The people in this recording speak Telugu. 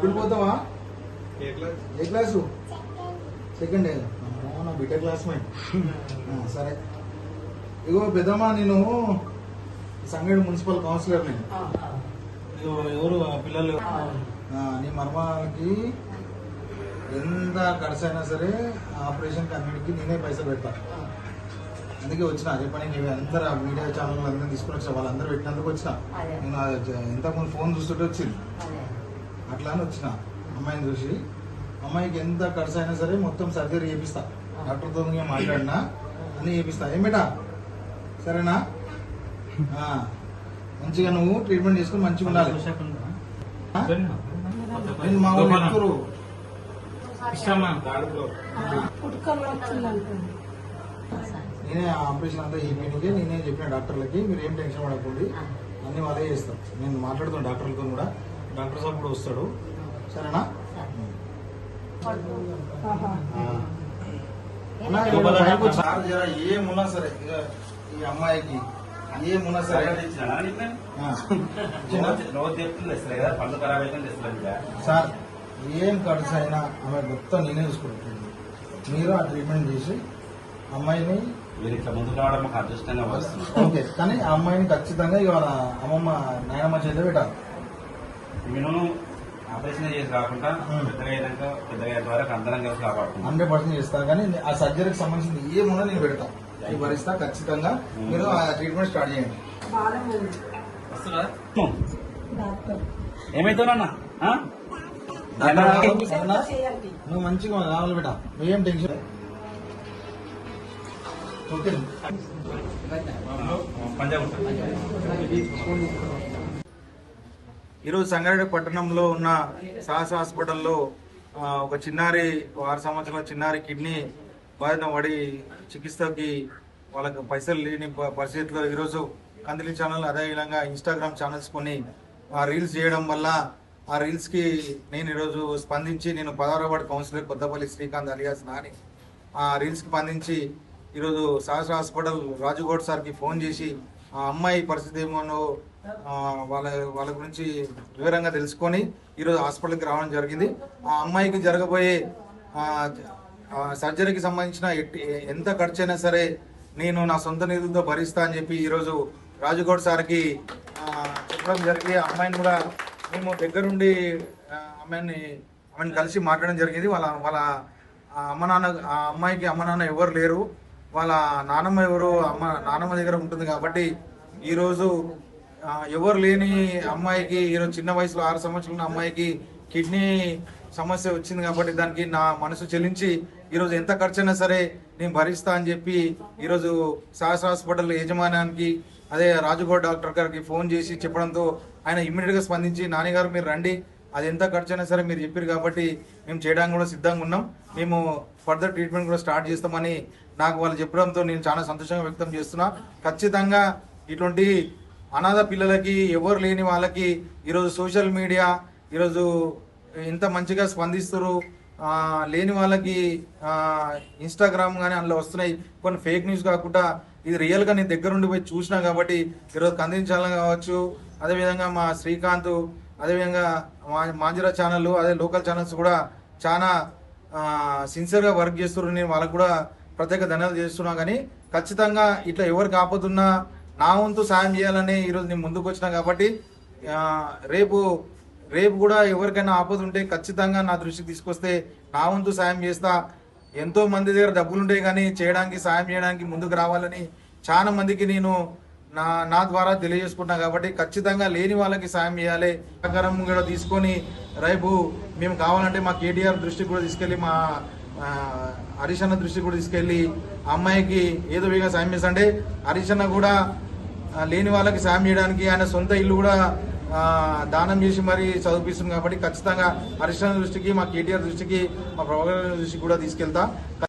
స్కూల్ పోతావా? ఏ క్లాసు? Second year. నా బిడ్డ క్లాస్మేట్. సరే ఇగో పెద్దమ్మా, నేను సంగేడు మున్సిపల్ కౌన్సిలర్. నేను ఎవరు పిల్లలు నీ మర్మాలకి ఎంత ఖర్చు అయినా సరే ఆపరేషన్కి అన్నిటికీ నేనే పైసలు పెడతా. అందుకే వచ్చిన అదే పని. నేను అందరూ మీడియా ఛానల్ అందరూ తీసుకుని వచ్చా, వాళ్ళందరూ పెట్టినందుకు వచ్చిన. నేను ఇంతకుముందు ఫోన్ చూస్తుంటే వచ్చింది, అట్లా అని వచ్చిన. అమ్మాయిని చూసి అమ్మాయికి ఎంత ఖర్చు అయినా సరే మొత్తం సర్జరీ చేపిస్తా. డాక్టర్తో మాట్లాడినా అన్నీ చేపిస్తా. ఏం బేటా? సరేనా? మంచిగా నువ్వు ట్రీట్మెంట్ చేసుకుని మంచిగా ఉండాలి. నేను మా వాళ్ళు ఎక్కురు నేనే ఆపరేషన్ అంతా చేయించే నేనే చెప్పిన డాక్టర్లకి, మీరు ఏం టెన్షన్ పడకండి, అన్ని వాళ్ళే చేస్తాం. నేను మాట్లాడుతాను డాక్టర్లతో కూడా. డాక్టర్ సాబ్ కూడా వస్తాడు. సరేనా? ఏమున్నా సరే ఈ అమ్మాయికి ఏమున్నా సరే సార్ ఏం ఖర్చు అయినా ఆమె మొత్తం నేనే చూసుకుంటాను. మీరు ఆ ట్రీట్మెంట్ చేసి అమ్మాయిని ఓకే, కానీ ఆ అమ్మాయిని ఖచ్చితంగా ఇవాళ అమ్మమ్మ నాయనమ్మ చేతిలో పెట్టాలి. ఆపరేషన్ చేసి కాకుండా పెద్దగా వరకు అందరం కలిసి కాపాడుతుంది. 100% చేస్తా. కానీ ఆ సర్జరీకి సంబంధించింది ఏమున్నా నేను పెడతా, భరిస్తా ఖచ్చితంగా. మీరు ఆ ట్రీట్మెంట్ స్టార్ట్ చేయండి. ఏమైతుందన్నా నువ్వు మంచిగా కావాలి బిడ్డ, నువ్వేం టెన్షన్. ఓకే ఈరోజు సంగారెడ్డి పట్టణంలో ఉన్న సాహస హాస్పిటల్లో ఒక చిన్నారి 6 సంవత్సరాల చిన్నారి కిడ్నీ బాధిన పడి చికిత్సకి వాళ్ళకి పైసలు లేని పరిస్థితిలో ఈరోజు కందిలి ఛానల్ అదేవిధంగా ఇన్స్టాగ్రామ్ ఛానల్స్ కొన్ని రీల్స్ చేయడం వల్ల ఆ రీల్స్కి నేను ఈరోజు స్పందించి, నేను 16వ ward councillor Kothapalli Srikanth alias Nani, ఆ రీల్స్కి స్పందించి ఈరోజు సాహస హాస్పిటల్ రాజుగౌడ్ సార్కి ఫోన్ చేసి ఆ అమ్మాయి పరిస్థితి ఏమో వాళ్ళ గురించి వివరంగా తెలుసుకొని ఈరోజు హాస్పిటల్కి రావడం జరిగింది. ఆ అమ్మాయికి జరగబోయే సర్జరీకి సంబంధించిన ఎంత ఖర్చు అయినా సరే నేను నా సొంత నిధులతో భరిస్తా అని చెప్పి ఈరోజు రాజుగౌడ్ సార్కి చెప్పడం జరిగి అమ్మాయిని కూడా మేము దగ్గరుండి ఆమెను కలిసి మాట్లాడడం జరిగింది. వాళ్ళ అమ్మ నాన్న, ఆ అమ్మాయికి అమ్మ నాన్న ఎవరు లేరు, వాళ్ళ నానమ్మ ఎవరు నానమ్మ దగ్గర ఉంటుంది. కాబట్టి ఈరోజు ఎవరు లేని అమ్మాయికి, ఈరోజు చిన్న వయసులో 6 సంవత్సరాల అమ్మాయికి కిడ్నీ సమస్య వచ్చింది. కాబట్టి దానికి నా మనసు చెల్లించి ఈరోజు ఎంత ఖర్చైనా సరే నేను భరిస్తా అని చెప్పి ఈరోజు సాహస హాస్పిటల్ యాజమాన్యానికి అదే రాజుగౌడ్ డాక్టర్ గారికి ఫోన్ చేసి చెప్పడంతో ఆయన ఇమ్మీడియట్గా స్పందించి, నాన్నగారు మీరు రండి, అది ఎంత ఖర్చు అయినా సరే మీరు చెప్పారు కాబట్టి మేము చేయడానికి కూడా సిద్ధంగా ఉన్నాం, మేము ఫర్దర్ ట్రీట్మెంట్ కూడా స్టార్ట్ చేస్తామని నాకు వాళ్ళు చెప్పడంతో నేను చాలా సంతోషంగా వ్యక్తం చేస్తున్నా. ఖచ్చితంగా ఇటువంటి అనాథ పిల్లలకి, ఎవరు లేని వాళ్ళకి ఈరోజు సోషల్ మీడియా ఈరోజు ఇంత మంచిగా స్పందిస్తారు. లేని వాళ్ళకి ఇన్స్టాగ్రామ్ కానీ అందులో వస్తున్నాయి కొన్ని ఫేక్ న్యూస్ కాకుండా ఇది రియల్గా నేను దగ్గరుండి పోయి చూసినా కాబట్టి ఈరోజు కందించాలని కావచ్చు, అదేవిధంగా మా శ్రీకాంత్, అదేవిధంగా మాంజిరా ఛానల్, అదే లోకల్ ఛానల్స్ కూడా చాలా సిన్సియర్గా వర్క్ చేస్తున్నారు. నేను వాళ్ళకు కూడా ప్రత్యేక ధన్యవాదాలు చేస్తున్నా. కానీ ఖచ్చితంగా ఇట్లా ఎవరికి ఆపదున్నా నా వంతు సాయం చేయాలని ఈరోజు నేను ముందుకు వచ్చినా కాబట్టి రేపు కూడా ఎవరికైనా ఆపద ఉంటే ఖచ్చితంగా నా దృష్టికి తీసుకొస్తే నా వంతు సాయం చేస్తా. ఎంతో మంది దగ్గర డబ్బులు ఉంటాయి కానీ చేయడానికి, సాయం చేయడానికి ముందుకు రావాలని చాలా మందికి నేను నా ద్వారా తెలియజేసుకుంటున్నా. కాబట్టి ఖచ్చితంగా లేని వాళ్ళకి సాయం చేయాలి. సహకారం కూడా తీసుకొని రేపు మేము కావాలంటే మా కేటీఆర్ దృష్టికి కూడా తీసుకెళ్ళి, మా హరీష్ అన్న దృష్టికి కూడా తీసుకెళ్ళి అమ్మాయికి ఏదో విధంగా సాయం చేస్తా. అంటే హరీష్ అన్న కూడా లేని వాళ్ళకి సాయం చేయడానికి ఆయన సొంత ఇల్లు కూడా దానం చేసి మరీ చదివిస్తుంది. కాబట్టి ఖచ్చితంగా హరీష్ అన్న దృష్టికి, మా కేటీఆర్ దృష్టికి, మా ప్రభాకర్ దృష్టికి కూడా తీసుకెళ్తా.